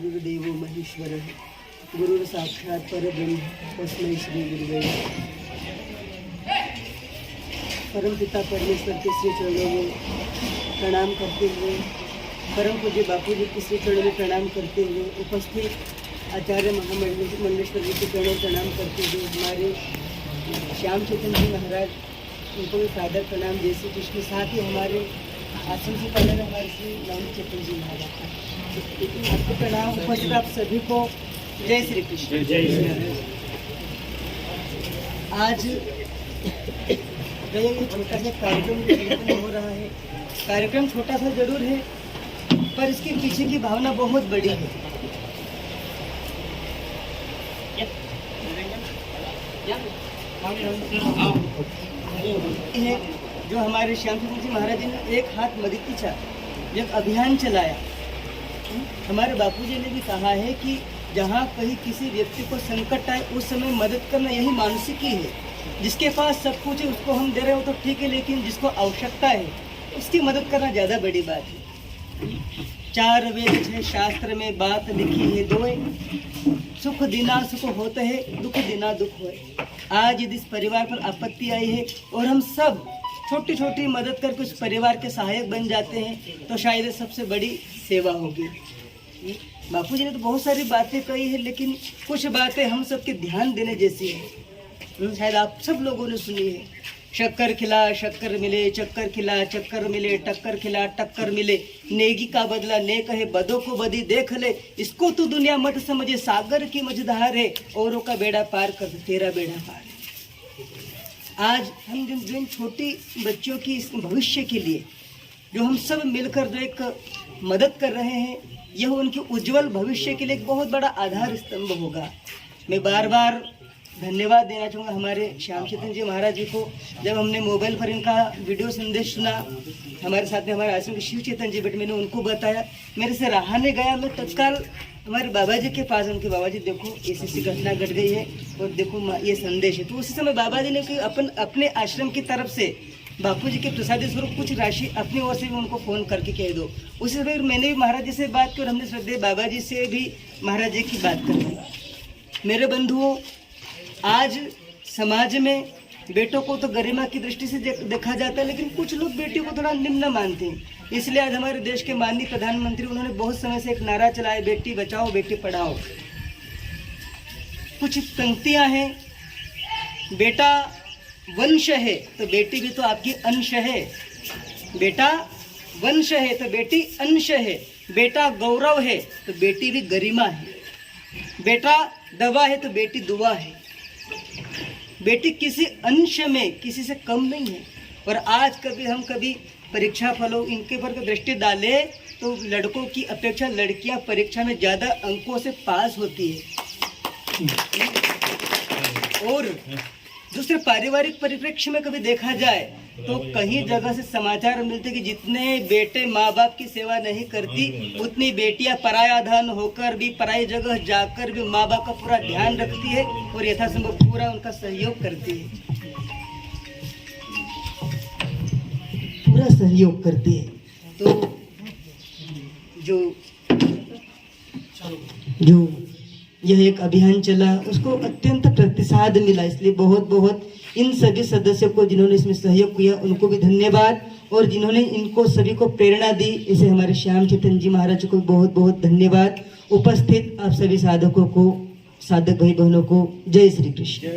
गुरुर्देवो महेश्वरः गुरुर् साक्षात् परब्रह्म तस्मै श्री गुरुवे परम पिता परमेश्वर के श्री चरणों में प्रणाम करते हुए, परम पूज्य बापू जी के श्री चरणों में प्रणाम करते हुए, उपस्थित आचार्य महामंडलेश्वर जी के चरणों में प्रणाम करते हुए, हमारे श्याम चेतन जी महाराज उनको भी सादर प्रणाम। जय श्री कृष्ण। साथ ही हमारे आश्रम से पहले हमारे श्री राम चेतन जी महाराज आपको प्रणाम। उपस्थित आप सभी को जय श्री कृष्ण। आज छोटा सा कार्यक्रम हो रहा है। कार्यक्रम छोटा सा जरूर है, पर इसके पीछे की भावना बहुत बड़ी है। जो हमारे श्याम चंद्र जी महाराज जी ने एक हाथ मदद की चाह एक अभियान चलाया। हमारे बापूजी ने भी कहा है कि जहाँ कहीं किसी व्यक्ति को संकट आए उस समय मदद करना यही मानसिकी है। जिसके पास सब कुछ है उसको हम दे रहे हो तो ठीक है, लेकिन जिसको आवश्यकता है उसकी मदद करना ज़्यादा बड़ी बात है। 4 वेद 6 शास्त्र में बात लिखी है दोए, सुख दिना सुख होते है, दुख दिना दुख होए। आज यदि इस परिवार पर आपत्ति आई है और हम सब छोटी छोटी मदद करके उस परिवार के सहायक बन जाते हैं तो शायद सबसे बड़ी सेवा होगी। बापू जी ने तो बहुत सारी बातें कही है, लेकिन कुछ बातें हम सबके ध्यान देने जैसी है। शायद आप सब लोगों ने सुनी है, शक्कर खिला शक्कर मिले, चक्कर खिला चक्कर मिले, टक्कर खिला टक्कर मिले, नेगी का बदला ने कहे, बदों को बदी देख ले, इसको तो दुनिया मत समझे, सागर की मझधार है, औरों का बेड़ा पार कर तेरा बेड़ा पार। आज हम जिन छोटी बच्चों की इस भविष्य के लिए जो हम सब मिलकर जो एक मदद कर रहे हैं, यह उनके उज्जवल भविष्य के लिए एक बहुत बड़ा आधार स्तंभ होगा। मैं बार बार धन्यवाद देना चाहूँगा हमारे श्याम चेतन जी महाराज जी को। जब हमने मोबाइल पर इनका वीडियो संदेश सुना, हमारे साथ में हमारे आश्रम के शिव चेतन जी बेटे, मैंने उनको बताया, मेरे से रहाने गया। मैं तत्काल हमारे बाबा जी के पास, उनके बाबा जी देखो ऐसी घटना घट गई है और देखो ये संदेश है। तो उसी समय बाबा जी ने अपने आश्रम की तरफ से बापू जी के प्रसादी स्वरूप कुछ राशि अपनी ओर से भी उनको फ़ोन करके कह दो। उसी समय मैंने भी महाराज जी से बात की और हमने श्रद्धेय बाबा जी से भी महाराज जी की बात कर। मेरे बंधुओं, आज समाज में बेटों को तो गरिमा की दृष्टि से देखा जाता है, लेकिन कुछ लोग बेटियों को थोड़ा निम्न मानते हैं। इसलिए आज हमारे देश के माननीय प्रधानमंत्री उन्होंने बहुत समय से एक नारा चलाया, बेटी बचाओ बेटी पढ़ाओ। कुछ पंक्तियां हैं, बेटा वंश है तो बेटी भी तो आपकी अंश है, बेटा वंश है तो बेटी अंश है, बेटा गौरव है तो बेटी भी गरिमा है, बेटा दवा है तो बेटी दुआ है। बेटी किसी अंश में किसी से कम नहीं है। और आज हम कभी परीक्षा फलों इनके पर दृष्टि डालें तो लड़कों की अपेक्षा लड़कियां परीक्षा में ज़्यादा अंकों से पास होती है। और दूसरे पारिवारिक परिप्रेक्ष्य में कभी देखा जाए तो कहीं जगह से समाचार मिलते कि जितने बेटे माँ बाप की सेवा नहीं करती, उतनी बेटियां पराया धन होकर भी पराई जगह जाकर भी माँ बाप का पूरा ध्यान रखती है और यथासंभव पूरा उनका सहयोग करती है, पूरा सहयोग करती है। तो जो यह एक अभियान चला उसको अत्यंत प्रतिसाद मिला, इसलिए बहुत बहुत इन सभी सदस्यों को जिन्होंने इसमें सहयोग किया उनको भी धन्यवाद। और जिन्होंने इनको सभी को प्रेरणा दी, इसे हमारे श्याम चेतन जी महाराज को बहुत बहुत धन्यवाद। उपस्थित आप सभी साधकों को, साधक भाई बहनों को जय श्री कृष्ण।